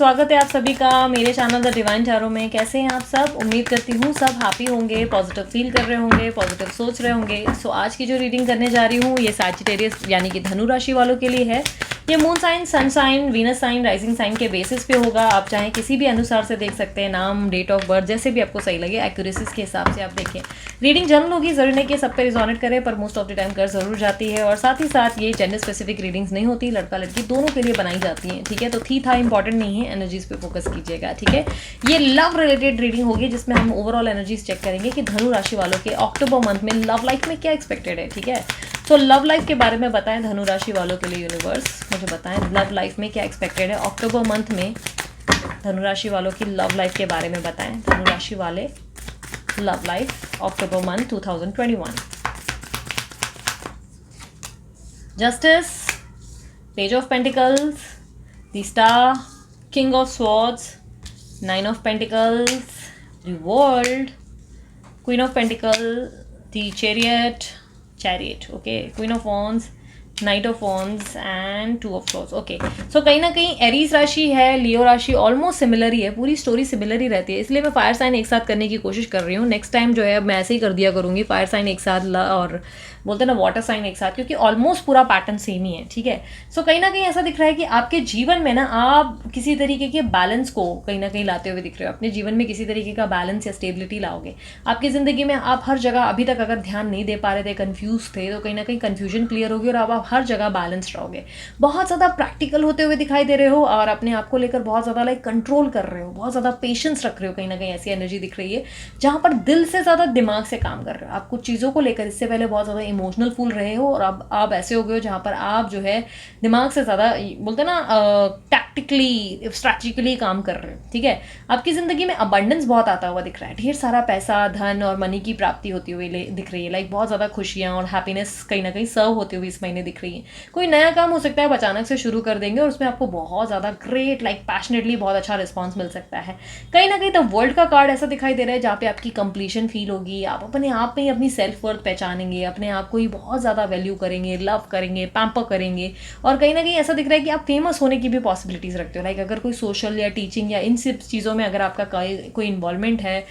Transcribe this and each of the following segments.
स्वागत है आप सभी का मेरे चैनल द डिवाइन टैरो में। कैसे हैं आप सब? उम्मीद करती हूँ सब हैप्पी होंगे, पॉजिटिव फील कर रहे होंगे, पॉजिटिव सोच रहे होंगे। सो आज की जो रीडिंग करने जा रही हूँ ये सैजिटेरियस यानी कि धनु राशि वालों के लिए है। ये moon sign, sun sign, Venus sign, rising sign के बेसिस पे होगा। आप चाहे किसी भी अनुसार से देख सकते हैं, नाम, डेट ऑफ बर्थ, जैसे भी आपको सही लगे एक्यूरेसीज के हिसाब से आप देखें। रीडिंग जनरल होगी, जरूरी नहीं कि सब पे रिजोनेट करे, पर मोस्ट ऑफ द टाइम कर जरूर जाती है। और साथ ही साथ ये जेंडर स्पेसिफिक रीडिंग्स नहीं होती, लड़का लड़की दोनों के लिए बनाई जाती हैं। ठीक है, तो थी था इंपॉर्टेंट नहीं है, एनर्जीज पे फोकस कीजिएगा। ठीक है, ये लव रिलेटेड रीडिंग होगी जिसमें हम ओवरऑल एनर्जीज चेक करेंगे कि धनु राशि वालों के अक्टूबर मंथ में लव लाइफ में क्या एक्सपेक्टेड है। ठीक है, तो लव लाइफ के बारे में बताएं धनु राशि वालों के लिए। यूनिवर्स मुझे बताएं लव लाइफ में क्या एक्सपेक्टेड है अक्टूबर मंथ में। धनु राशि वालों की लव लाइफ के बारे में बताएं धनु राशि वाले, love life October month 2021। Justice, page of pentacles, the star, king of swords, nine of pentacles, the world, queen of pentacle, the chariot, okay, queen of wands, knight of wands and two of swords. Okay, so कहीं ना कहीं Aries राशि है, लियो राशि almost similar ही है, पूरी story similar ही रहती है, इसलिए मैं फायर साइन एक साथ करने की कोशिश कर रही हूँ। नेक्स्ट टाइम जो है मैं ऐसे ही कर दिया करूँगी, फायर साइन एक साथ और बोलते हैं ना वाटर साइन एक साथ, क्योंकि ऑलमोस्ट पूरा पैटर्न सेम ही है। ठीक है, सो कहीं ना कहीं ऐसा दिख रहा है कि आपके जीवन में ना आप किसी तरीके के बैलेंस को कहीं ना कहीं लाते हुए दिख रहे हो। अपने जीवन में किसी तरीके का बैलेंस या स्टेबिलिटी लाओगे। आपकी ज़िंदगी में आप हर जगह अभी तक अगर ध्यान नहीं दे पा रहे थे, कन्फ्यूज थे, तो कहीं ना कहीं कन्फ्यूजन क्लियर होगी और अब आप हर जगह बैलेंस्ड रहोगे। बहुत ज़्यादा प्रैक्टिकल होते हुए दिखाई दे रहे हो और अपने आप को लेकर बहुत ज़्यादा कंट्रोल कर रहे हो, बहुत ज़्यादा पेशेंस रख रहे हो। कहीं ना कहीं ऐसी एनर्जी दिख रही है जहाँ पर दिल से ज़्यादा दिमाग से काम कर रहे हो। आप कुछ चीज़ों को लेकर इससे पहले बहुत ज़्यादा इमोशनल फूल रहे हो और अब आप ऐसे हो गए हो जहाँ पर आप जो है दिमाग से ज़्यादा बोलते हैं ना टैक्टिकली, स्ट्रैटेजिकली काम कर रहे हो। ठीक है, आपकी ज़िंदगी में अबंडेंस बहुत आता हुआ दिख रहा है, ढेर सारा पैसा, धन और मनी की प्राप्ति होती हुई दिख रही है। बहुत ज़्यादा खुशियाँ और हैप्पीनेस कहीं ना कहीं सर्व होती हुई इस महीने दिख रही है। कोई नया काम हो सकता है, आप अचानक से शुरू कर देंगे और उसमें आपको बहुत ज़्यादा ग्रेट पैशनेटली बहुत अच्छा रिस्पॉन्स मिल सकता है। कहीं ना कहीं द वर्ल्ड का कार्ड ऐसा दिखाई दे रहा है जहाँ पे आपकी कंप्लीशन फील होगी, आप अपने आप में ही अपनी सेल्फ वर्थ पहचानेंगे, अपने आप को ही बहुत ज़्यादा वैल्यू करेंगे, लव करेंगे, पैम्पर करेंगे। और कहीं ना कहीं ऐसा दिख रहा है कि आप फेमस होने की भी पॉसिबिलिटीज़ रखते हो। अगर कोई सोशल या टीचिंग या इन सब चीज़ों में अगर आपका कोई इन्वॉल्वमेंट है,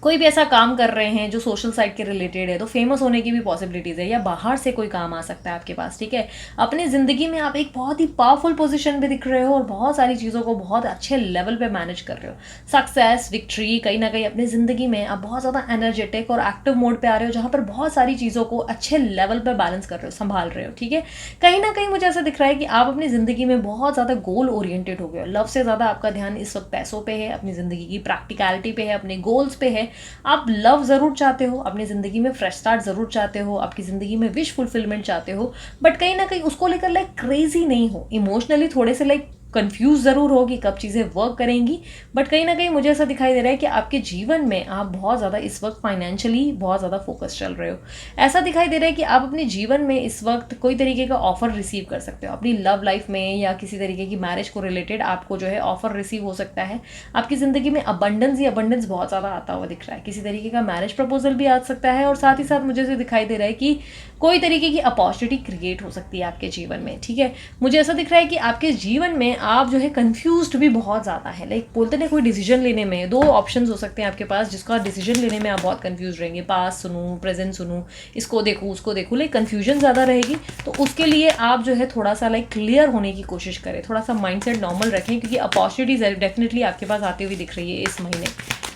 कोई भी ऐसा काम कर रहे हैं जो सोशल साइड के रिलेटेड है, तो फेमस होने की भी पॉसिबिलिटीज़ है, या बाहर से कोई काम आ सकता है आपके पास। ठीक है, अपनी ज़िंदगी में आप एक बहुत ही पावरफुल पोजीशन पे दिख रहे हो और बहुत सारी चीज़ों को बहुत अच्छे लेवल पे मैनेज कर रहे हो। सक्सेस, विक्ट्री, कहीं ना कहीं अपनी ज़िंदगी में आप बहुत ज़्यादा एनर्जेटिक और एक्टिव मोड पे आ रहे हो, जहाँ पर बहुत सारी चीज़ों को अच्छे लेवल पर बैलेंस कर रहे हो, संभाल रहे हो। ठीक है, कहीं ना कहीं मुझे ऐसा दिख रहा है कि आप अपनी ज़िंदगी में बहुत ज़्यादा गोल ओरिएंटेड हो गए हो। लव से ज़्यादा आपका ध्यान इस वक्त पैसों पे है, अपनी ज़िंदगी की प्रैक्टिकलिटी पे है, अपने गोल्स पे है। आप लव जरूर चाहते हो, अपनी जिंदगी में फ्रेश स्टार्ट जरूर चाहते हो, आपकी जिंदगी में विश फुलफिलमेंट चाहते हो, बट कहीं ना कहीं उसको लेकर क्रेजी नहीं हो, इमोशनली थोड़े से कंफ्यूज ज़रूर होगी कब चीज़ें वर्क करेंगी। बट कहीं ना कहीं मुझे ऐसा दिखाई दे रहा है कि आपके जीवन में आप बहुत ज़्यादा इस वक्त फाइनेंशियली बहुत ज़्यादा फोकस चल रहे हो। ऐसा दिखाई दे रहा है कि आप अपने जीवन में इस वक्त कोई तरीके का ऑफर रिसीव कर सकते हो अपनी लव लाइफ में, या किसी तरीके की मैरिज को रिलेटेड आपको जो है ऑफर रिसीव हो सकता है। आपकी ज़िंदगी में अबंडेंस बहुत ज़्यादा आता हुआ दिख रहा है, किसी तरीके का मैरिज प्रपोजल भी आ सकता है। और साथ ही साथ मुझे ऐसे दिखाई दे रहा है कि कोई तरीके की अपॉर्चुनिटी क्रिएट हो सकती है आपके जीवन में। ठीक है, मुझे ऐसा दिख रहा है कि आपके जीवन में आप जो है कंफ्यूज्ड भी बहुत ज़्यादा है। बोलते हैं कोई डिसीजन लेने में दो ऑप्शंस हो सकते हैं आपके पास, जिसका डिसीजन लेने में आप बहुत कंफ्यूज रहेंगे। पास सुनूं, प्रेजेंट सुनूं, इसको देखूं, उसको देखूं, कंफ्यूजन ज़्यादा रहेगी। तो उसके लिए आप जो है थोड़ा सा क्लियर होने की कोशिश करें, थोड़ा सा माइंडसेट नॉर्मल रखें, क्योंकि अपॉर्चुनिटीज डेफिनेटली आपके पास आती हुई दिख रही है इस महीने।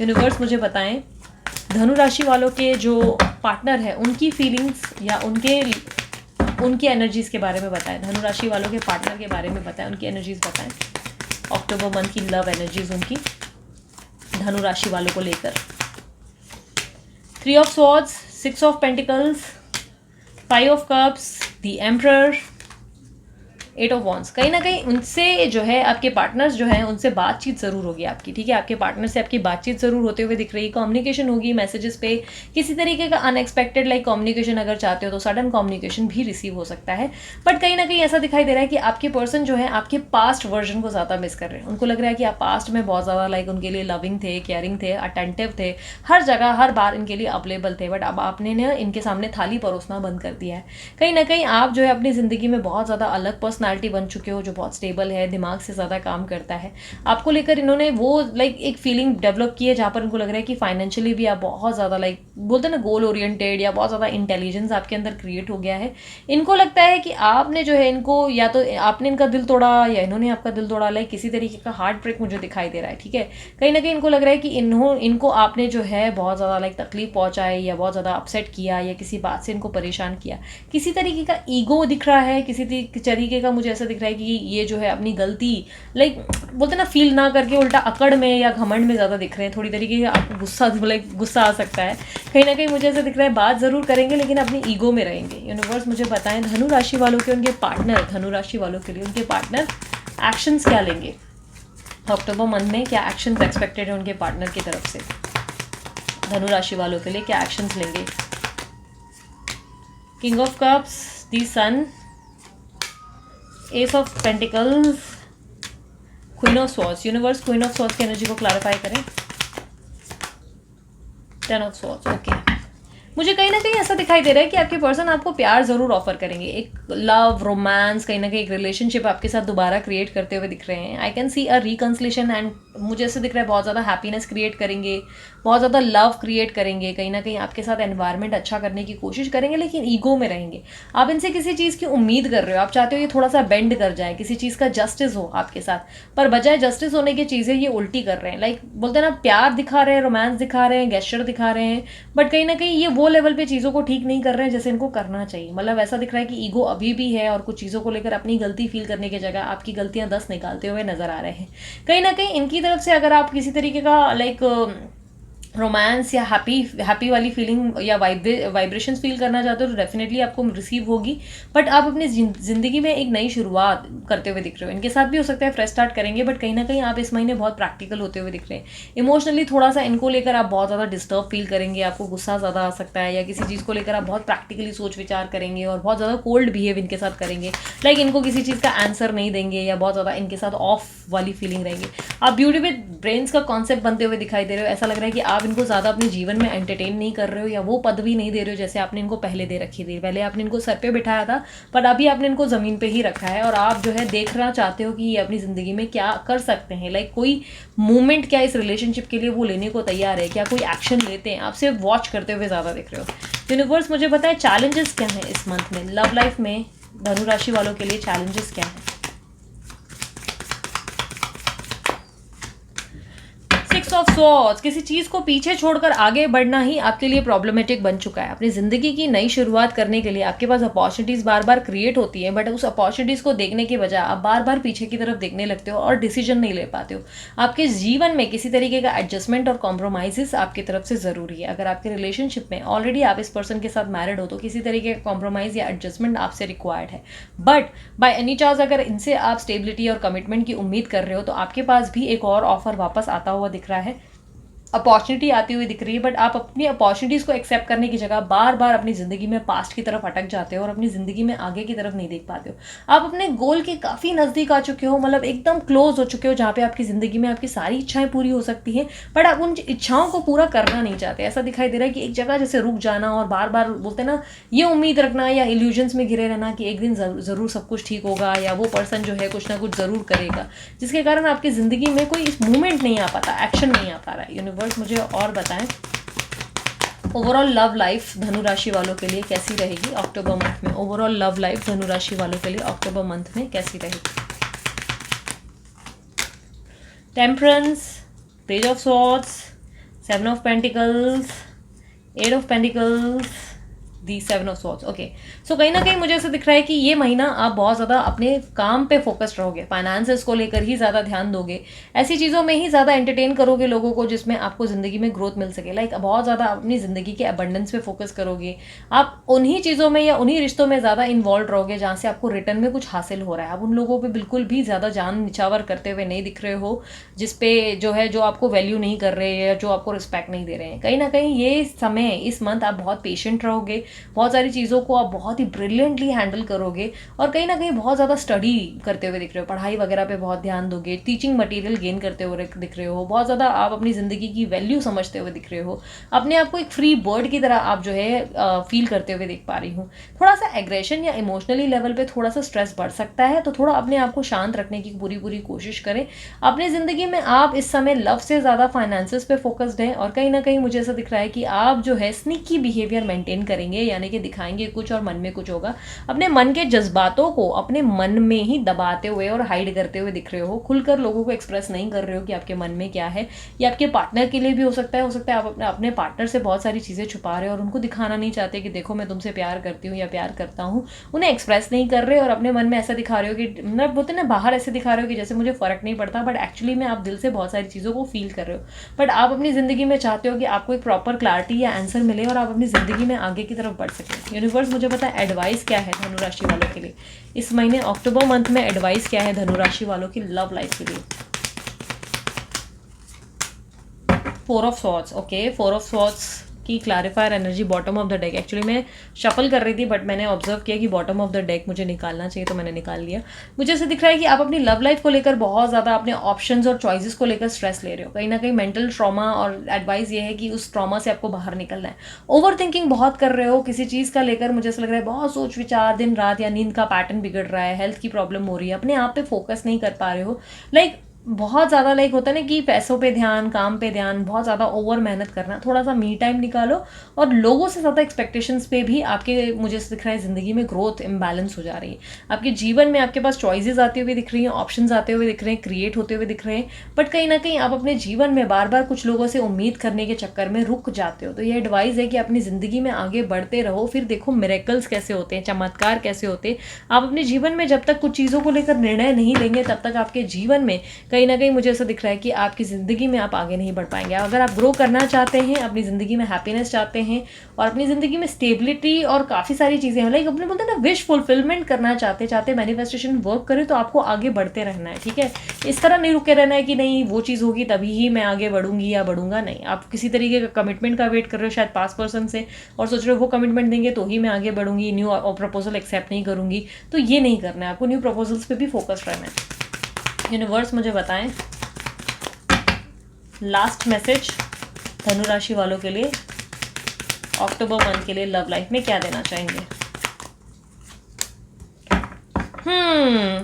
यूनिवर्स मुझे बताएं धनु राशि वालों के जो पार्टनर है उनकी फीलिंग्स या उनकी एनर्जीज के बारे में बताएं। धनु राशि वालों के पार्टनर के बारे में बताएं, उनकी एनर्जीज बताएं, अक्टूबर मंथ की लव एनर्जीज उनकी धनु राशि वालों को लेकर। 3 of swords, 6 of pentacles, 5 of cups, the emperor, 8 of wands. कहीं ना कहीं उनसे जो है आपके पार्टनर्स जो हैं उनसे बातचीत ज़रूर होगी आपकी। ठीक है, आपके पार्टनर से आपकी बातचीत ज़रूर होते हुए दिख रही है, कम्युनिकेशन होगी मैसेजेस पे, किसी तरीके का अनएक्सपेक्टेड कम्युनिकेशन अगर चाहते हो तो सडन कम्युनिकेशन भी रिसीव हो सकता है। बट कहीं ना कहीं ऐसा दिखाई दे रहा है कि आपके पर्सन जो है आपके पास्ट वर्जन को ज़्यादा मिस कर रहे हैं। उनको लग रहा है कि आप पास्ट में बहुत ज़्यादा उनके लिए लविंग थे, केयरिंग थे, अटेंटिव थे, हर जगह हर बार इनके लिए अवेलेबल थे, बट अब आपने ना इनके सामने थाली परोसना बंद कर दिया है। कहीं ना कहीं आप जो है अपनी ज़िंदगी में बहुत ज़्यादा अलग पर्सनैलिटी पर्सनालिटी बन चुके हो जो बहुत स्टेबल है, दिमाग से ज़्यादा काम करता है। आपको लेकर इन्होंने वो लाइक एक फीलिंग डेवलप की है जहाँ पर इनको लग रहा है कि फाइनेंशियली भी आप बहुत ज़्यादा लाइक बोलते हैं ना गोल ओरिएंटेड, या बहुत ज़्यादा इंटेलिजेंस आपके अंदर क्रिएट हो गया है। इनको लगता है कि आपने जो है इनको, या तो आपने इनका दिल तोड़ा या इन्होंने आपका दिल तोड़ा, लाइक किसी तरीके का हार्ट ब्रेक मुझे दिखाई दे रहा है, ठीक है। कहीं ना कहीं इनको लग रहा है कि इनको आपने जो है बहुत ज़्यादा लाइक तकलीफ पहुंचाई या बहुत ज़्यादा अपसेट किया या किसी बात से इनको परेशान किया। किसी तरीके का ईगो दिख रहा है, किसी तरीके का मुझे ऐसा दिख रहा है कि ये जो है अपनी गलती लाइक बोलते ना फील ना करके उल्टा अकड़ में या घमंड में ज़्यादा दिख रहे हैं। थोड़ी तरीके का आपको गुस्सा आ सकता है। कहीं ना कहीं मुझे ऐसा दिख रहा है बात ज़रूर करेंगे लेकिन अपनी ईगो में रहेंगे। यूनिवर्स मुझे बताएं धनु राशि वालों के उनके पार्टनर, धनु राशि वालों के लिए उनके पार्टनर एक्शंस क्या लेंगे अक्टूबर मंथ में। क्या एक्शंस एक्सपेक्टेड है उनके पार्टनर की तरफ से धनु राशि वालों के लिए, क्या एक्शंस लेंगे। King of cups, the sun, ace of pentacles, queen of swords. Universe queen of swords की एनर्जी को क्लैरिफाई करें। 10 ऑफ स्वॉर्ड्स। ओके, मुझे कहीं ना कहीं ऐसा दिखाई दे रहा है कि आपके पर्सन आपको प्यार ज़रूर ऑफर करेंगे। एक लव, रोमांस, कहीं ना कहीं एक रिलेशनशिप आपके साथ दोबारा क्रिएट करते हुए दिख रहे हैं। I can see a reconciliation and मुझे ऐसे दिख रहा है बहुत ज़्यादा हैप्पीनेस क्रिएट करेंगे, बहुत ज़्यादा लव क्रिएट करेंगे। कहीं ना कहीं आपके साथ एनवायरनमेंट अच्छा करने की कोशिश करेंगे लेकिन ईगो में रहेंगे। आप इनसे किसी चीज़ की उम्मीद कर रहे हो, आप चाहते हो ये थोड़ा सा बेंड कर जाए, किसी चीज़ का जस्टिस हो आपके साथ, पर बजाय जस्टिस होने की चीज़ें ये उल्टी कर रहे हैं। लाइक बोलते हैं ना प्यार दिखा रहे हैं, रोमांस दिखा रहे हैं, गेस्चर दिखा रहे हैं, बट कहीं ना कहीं ये वो लेवल पे चीज़ों को ठीक नहीं कर रहे हैं जैसे इनको करना चाहिए। मतलब ऐसा दिख रहा है कि ईगो अभी भी है और कुछ चीज़ों को लेकर अपनी गलती फील करने की जगह आपकी गलतियां 10 निकालते हुए नजर आ रहे हैं। कहीं ना कहीं इनकी तरफ से अगर आप किसी तरीके का लाइक रोमांस या हैप्पी वाली फीलिंग या वाइब्रेशंस फील करना चाहते हो तो डेफिनेटली आपको रिसीव होगी। बट आप अपनी ज़िंदगी में एक नई शुरुआत करते हुए दिख रहे हो। इनके साथ भी हो सकता है फ्रेश स्टार्ट करेंगे, बट कहीं ना कहीं आप इस महीने बहुत प्रैक्टिकल होते हुए दिख रहे हैं। इमोशनली थोड़ा सा इनको लेकर आप बहुत ज़्यादा डिस्टर्ब फील करेंगे, आपको गुस्सा ज़्यादा आ सकता है, या किसी चीज़ को लेकर आप बहुत प्रैक्टिकली सोच विचार करेंगे और बहुत ज़्यादा कोल्ड बिहेव इनके साथ करेंगे। लाइक इनको किसी चीज़ का आंसर नहीं देंगे या बहुत ज़्यादा इनके साथ ऑफ वाली फीलिंग रहेंगे। आप ब्यूटी विद ब्रेन्स का कॉन्सेप्ट बनते हुए दिखाई दे रहे हो। ऐसा लग रहा है कि आप इनको ज़्यादा अपने जीवन में एंटरटेन नहीं कर रहे हो या वो पदवी नहीं दे रहे हो जैसे आपने इनको पहले दे रखी थी। पहले आपने इनको सर पे बिठाया था पर अभी आपने इनको ज़मीन पे ही रखा है और आप जो है देखना चाहते हो कि ये अपनी ज़िंदगी में क्या कर सकते हैं। लाइक कोई मूवमेंट क्या इस रिलेशनशिप के लिए वो लेने को तैयार है, क्या कोई एक्शन लेते हैं। आप सिर्फ वॉच करते हुए ज़्यादा दिख रहे हो। यूनिवर्स मुझे बताए चैलेंजेस क्या हैं इस मंथ में, लव लाइफ में धनु राशि वालों के लिए चैलेंजेस क्या हैं। 6 ऑफ स्वॉर्ड्स, किसी चीज़ को पीछे छोड़कर आगे बढ़ना ही आपके लिए प्रॉब्लमेटिक बन चुका है। अपनी ज़िंदगी की नई शुरुआत करने के लिए आपके पास अपॉर्चुनिटीज़ बार बार क्रिएट होती है, बट उस अपॉर्चुनिटीज़ को देखने के बजाय आप बार बार पीछे की तरफ देखने लगते हो और डिसीजन नहीं ले पाते हो। आपके जीवन में किसी तरीके का एडजस्टमेंट और कॉम्प्रोमाइज़ आपकी तरफ से ज़रूरी है। अगर आपके रिलेशनशिप में ऑलरेडी आप इस पर्सन के साथ मैरिड हो तो किसी तरीके का कॉम्प्रोमाइज़ या एडजस्टमेंट आपसे रिक्वायर्ड है। बट बाय एनी चांस अगर इनसे आप स्टेबिलिटी और कमिटमेंट की उम्मीद कर रहे हो तो आपके पास भी एक और ऑफर वापस आता हुआ दिख रहा है, अपॉर्चुनिटी आती हुई दिख रही है। बट आप अपनी अपॉर्चुनिटीज़ को एक्सेप्ट करने की जगह बार बार अपनी ज़िंदगी में पास्ट की तरफ अटक जाते हो और अपनी ज़िंदगी में आगे की तरफ नहीं देख पाते हो। आप अपने गोल के काफ़ी नज़दीक आ चुके हो, मतलब एकदम क्लोज हो चुके हो जहाँ पे आपकी ज़िंदगी में आपकी सारी इच्छाएं पूरी हो सकती हैं, बट आप उन इच्छाओं को पूरा करना नहीं चाहते। ऐसा दिखाई दे रहा है कि एक जगह जैसे रुक जाना और बार बार बोलते ना ये उम्मीद रखना या इल्यूजन्स में घिरे रहना कि एक दिन ज़रूर सब कुछ ठीक होगा या वो पर्सन जो है कुछ ना कुछ ज़रूर करेगा, जिसके कारण आपकी ज़िंदगी में कोई इस मूवमेंट नहीं आ पाता, एक्शन नहीं आ पा रहा है। यूनिवर्स मुझे और बताएं ओवरऑल लव लाइफ धनु राशि वालों के लिए कैसी रहेगी अक्टूबर मंथ में। ओवरऑल लव लाइफ धनु राशि वालों के लिए अक्टूबर मंथ में कैसी रहेगी। Temperance, page of swords, 7 of pentacles, 8 of pentacles, the 7 of swords. Okay, so कहीं ना कहीं मुझे ऐसा दिख रहा है कि ये महीना आप बहुत ज़्यादा अपने काम पे फोकस्ड रहोगे, फाइनेंसेस को लेकर ही ज़्यादा ध्यान दोगे, ऐसी चीज़ों में ही ज़्यादा एंटरटेन करोगे लोगों को जिसमें आपको ज़िंदगी में ग्रोथ मिल सके। लाइक बहुत ज़्यादा अपनी ज़िंदगी के अबंडेंस पे फोकस करोगे। आप उन्हीं चीज़ों में या उन्हीं रिश्तों में ज़्यादा इन्वॉल्व रहोगे जहाँ से आपको रिटर्न में कुछ हासिल हो रहा है। आप उन लोगों पर बिल्कुल भी ज़्यादा जान निछावर करते हुए नहीं दिख रहे हो जिसपे जो है जो आपको वैल्यू नहीं कर रहे या जो आपको रिस्पेक्ट नहीं दे रहे हैं। कहीं ना कहीं ये समय इस मंथ आप बहुत पेशेंट रहोगे, बहुत सारी चीज़ों को आप बहुत ही ब्रिलियंटली हैंडल करोगे और कहीं ना कहीं बहुत ज़्यादा स्टडी करते हुए दिख रहे हो, पढ़ाई वगैरह पे बहुत ध्यान दोगे, टीचिंग मटेरियल गेन करते हुए दिख रहे हो, बहुत ज़्यादा आप अपनी ज़िंदगी की वैल्यू समझते हुए दिख रहे हो, अपने आप को एक फ्री बर्ड की तरह आप जो है फील करते हुए देख पा रही हूँ। थोड़ा सा एग्रेशन या इमोशनली लेवल पे थोड़ा सा स्ट्रेस बढ़ सकता है, तो थोड़ा अपने आप को शांत रखने की पूरी पूरी कोशिश करें। अपनी ज़िंदगी में आप इस समय लव से ज़्यादा फाइनेंसेस पे फोकस्ड हैं और कहीं ना कहीं मुझे ऐसा दिख रहा है कि आप जो है स्नीकी बिहेवियर मेंटेन करेंगे, यानी कि दिखाएंगे कुछ और मन में कुछ होगा। अपने मन के जज्बातों को अपने मन में ही दबाते हुए और हाइड करते हुए दिख रहे हो, खुलकर लोगों को एक्सप्रेस नहीं कर रहे हो कि आपके मन में क्या है। ये आपके पार्टनर के लिए भी हो सकता है आप अपने पार्टनर से बहुत सारी चीज़ें छुपा रहे हो और उनको दिखाना नहीं चाहते कि देखो मैं तुमसे प्यार करती हूँ या प्यार करता हूँ, उन्हें एक्सप्रेस नहीं कर रहे और अपने मन में ऐसा दिखा रहे हो कि मतलब बोलते ना बाहर ऐसे दिखा रहे हो कि जैसे मुझे फर्क नहीं पड़ता, बट एक्चुअली में आप दिल से बहुत सारी चीज़ों को फील कर रहे हो। बट आप अपनी ज़िंदगी में चाहते हो कि आपको एक प्रॉपर क्लैरिटी या आंसर मिले और आप अपनी ज़िंदगी में आगे की तरफ बढ़ सकें। यूनिवर्स मुझे पता है एडवाइस क्या है धनु राशि वालों के लिए इस महीने अक्टूबर मंथ में, एडवाइस क्या है धनु राशि वालों की लव लाइफ के लिए। 4 of swords, okay, 4 of swords की clarifier energy bottom of the deck. Actually मैं शफल कर रही थी बट मैंने ऑब्जर्व किया कि बॉटम ऑफ द डेक मुझे निकालना चाहिए तो मैंने निकाल लिया। मुझे ऐसे दिख रहा है कि आप अपनी लव लाइफ को लेकर बहुत ज़्यादा अपने ऑप्शंस और चॉइसेस को लेकर स्ट्रेस ले रहे हो, कहीं ना कहीं मेंटल ट्रॉमा, और एडवाइस ये है कि उस ट्रॉमा से आपको बाहर निकलना है। ओवर थिंकिंग बहुत कर रहे हो किसी चीज़ का लेकर, मुझे ऐसा लग रहा है बहुत सोच विचार, दिन रात या नींद का पैटर्न बिगड़ रहा है, हेल्थ की प्रॉब्लम हो रही है, अपने आप पे फोकस नहीं कर पा रहे हो। लाइक बहुत ज़्यादा लाइक होता है ना कि पैसों पे ध्यान, काम पे ध्यान, बहुत ज़्यादा ओवर मेहनत करना। थोड़ा सा मी टाइम निकालो और लोगों से ज़्यादा एक्सपेक्टेशंस पे भी आपके मुझे दिख रहा है ज़िंदगी में ग्रोथ इम्बैलेंस हो जा रही है। आपके जीवन में आपके पास चॉइसेस आते हुए दिख रही हैं, ऑप्शंस आते हुए दिख रहे हैं, क्रिएट होते हुए दिख रहे हैं, बट कहीं ना कहीं आप अपने जीवन में बार बार कुछ लोगों से उम्मीद करने के चक्कर में रुक जाते हो। तो ये एडवाइस है कि अपनी ज़िंदगी में आगे बढ़ते रहो, फिर देखो मिरेकल्स कैसे होते हैं, चमत्कार कैसे होते हैं। आप अपने जीवन में जब तक कुछ चीज़ों को लेकर निर्णय नहीं लेंगे तब तक आपके जीवन में कहीं ना कहीं मुझे ऐसा दिख रहा है कि आपकी ज़िंदगी में आप आगे नहीं बढ़ पाएंगे। अगर आप ग्रो करना चाहते हैं, अपनी ज़िंदगी में हैप्पीनेस चाहते हैं और अपनी ज़िंदगी में स्टेबिलिटी और काफ़ी सारी चीज़ें हैं, लाइक अपने बोलते हैं ना विश फुलफिलमेंट करना चाहते मैनिफेस्टेशन वर्क करें, तो आपको आगे बढ़ते रहना है, ठीक है। इस तरह नहीं रुके रहना है कि नहीं वो चीज़ होगी तभी ही मैं आगे बढ़ूंगी या बढ़ूंगा, नहीं। आप किसी तरीके का कमिटमेंट का वेट कर रहे हो शायद पास पर्सन से और सोच रहे हो वो कमिटमेंट देंगे तो ही मैं आगे बढ़ूंगी, न्यू प्रपोजल एक्सेप्ट नहीं करूंगी, तो ये नहीं करना है आपको। न्यू प्रपोजल्स पे भी फोकस रहना है। यूनिवर्स मुझे बताएं लास्ट मैसेज धनु राशि वालों के लिए अक्टूबर मंथ के लिए लव लाइफ में क्या देना चाहेंगे।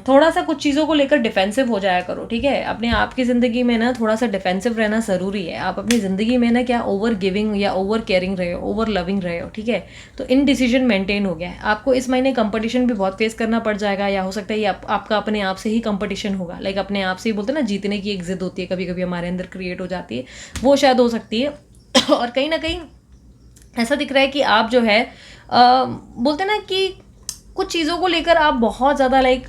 थोड़ा सा कुछ चीज़ों को लेकर डिफेंसिव हो जाया करो, ठीक है। अपने आप की ज़िंदगी में ना थोड़ा सा डिफेंसिव रहना ज़रूरी है। आप अपनी ज़िंदगी में ना क्या ओवर गिविंग या ओवर केयरिंग रहे हो, ओवर लविंग रहे हो, ठीक है। तो इनडिसीजन मेंटेन हो गया है। आपको इस महीने कंपटीशन भी बहुत फेस करना पड़ जाएगा, या हो सकता है ये आपका अपने आप से ही कंपटीशन होगा। लाइक अपने आप से ही बोलते हैं ना जीतने की एक जिद होती है, कभी कभी हमारे अंदर क्रिएट हो जाती है, वो शायद हो सकती है। और कहीं ना कहीं ऐसा दिख रहा है कि आप जो है बोलते ना कि कुछ चीज़ों को लेकर आप बहुत ज़्यादा लाइक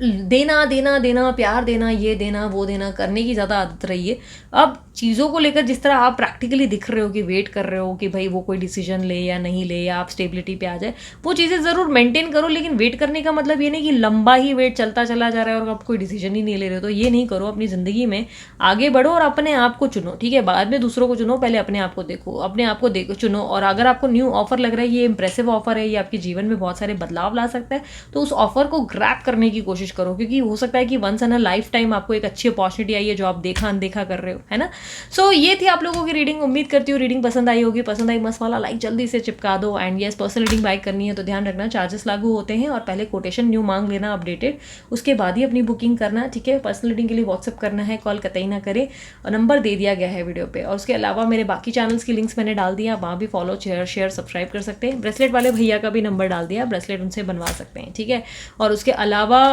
देना देना देना, प्यार देना, ये देना वो देना करने की ज़्यादा आदत रही है। अब चीज़ों को लेकर जिस तरह आप प्रैक्टिकली दिख रहे हो कि वेट कर रहे हो कि भाई वो कोई डिसीजन ले या नहीं ले, या आप स्टेबिलिटी पे आ जाए, वो चीज़ें ज़रूर मेंटेन करो, लेकिन वेट करने का मतलब ये नहीं कि लंबा ही वेट चलता चला जा रहा है और आप कोई डिसीजन ही नहीं ले रहे हो, तो ये नहीं करो। अपनी ज़िंदगी में आगे बढ़ो और अपने आप को चुनो, ठीक है। बाद में दूसरों को चुनो, पहले अपने आप को देखो, अपने आप को देखो, चुनो। और अगर आपको न्यू ऑफर लग रहा है, ये इंप्रेसिव ऑफर है, ये आपके जीवन में बहुत सारे बदलाव ला सकता है, तो उस ऑफर को ग्रैब करने की कोशिश करो, क्योंकि हो सकता है कि once in a lifetime आपको एक अच्छी अपॉर्चुनिटी आई है जो आप देखा अनदेखा कर रहे हो, है ना। सो ये थी आप लोगों की रीडिंग। उम्मीद करती हूँ रीडिंग पसंद आई होगी। पसंद आई मस्त वाला लाइक जल्दी से चिपका दो। And yes, personal reading by करनी है तो ध्यान रखना चार्जेस लागू होते हैं, और पहले कोटेशन न्यू मांग लेना अपडेटेड, उसके बाद ही अपनी बुकिंग करना, ठीक है। पर्सनल रीडिंग के लिए व्हाट्सअप करना है, कॉल कतई ना करें, और नंबर दे दिया गया है वीडियो पे। और उसके अलावा मेरे बाकी चैनल्स की लिंक्स मैंने डाल दिया, वहाँ भी फॉलो, शेयर सब्सक्राइब कर सकते हैं। ब्रेसलेट वाले भैया का भी नंबर डाल दिया, ब्रेसलेट उनसे बनवा सकते हैं, ठीक है। और उसके अलावा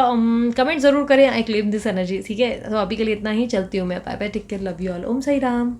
कमेंट जरूर करें, आई क्लेम दिस एनर्जी, ठीक है। तो अभी के लिए इतना ही, चलती हूँ मैं, bye bye, take care, love you all, Om Sai Ram.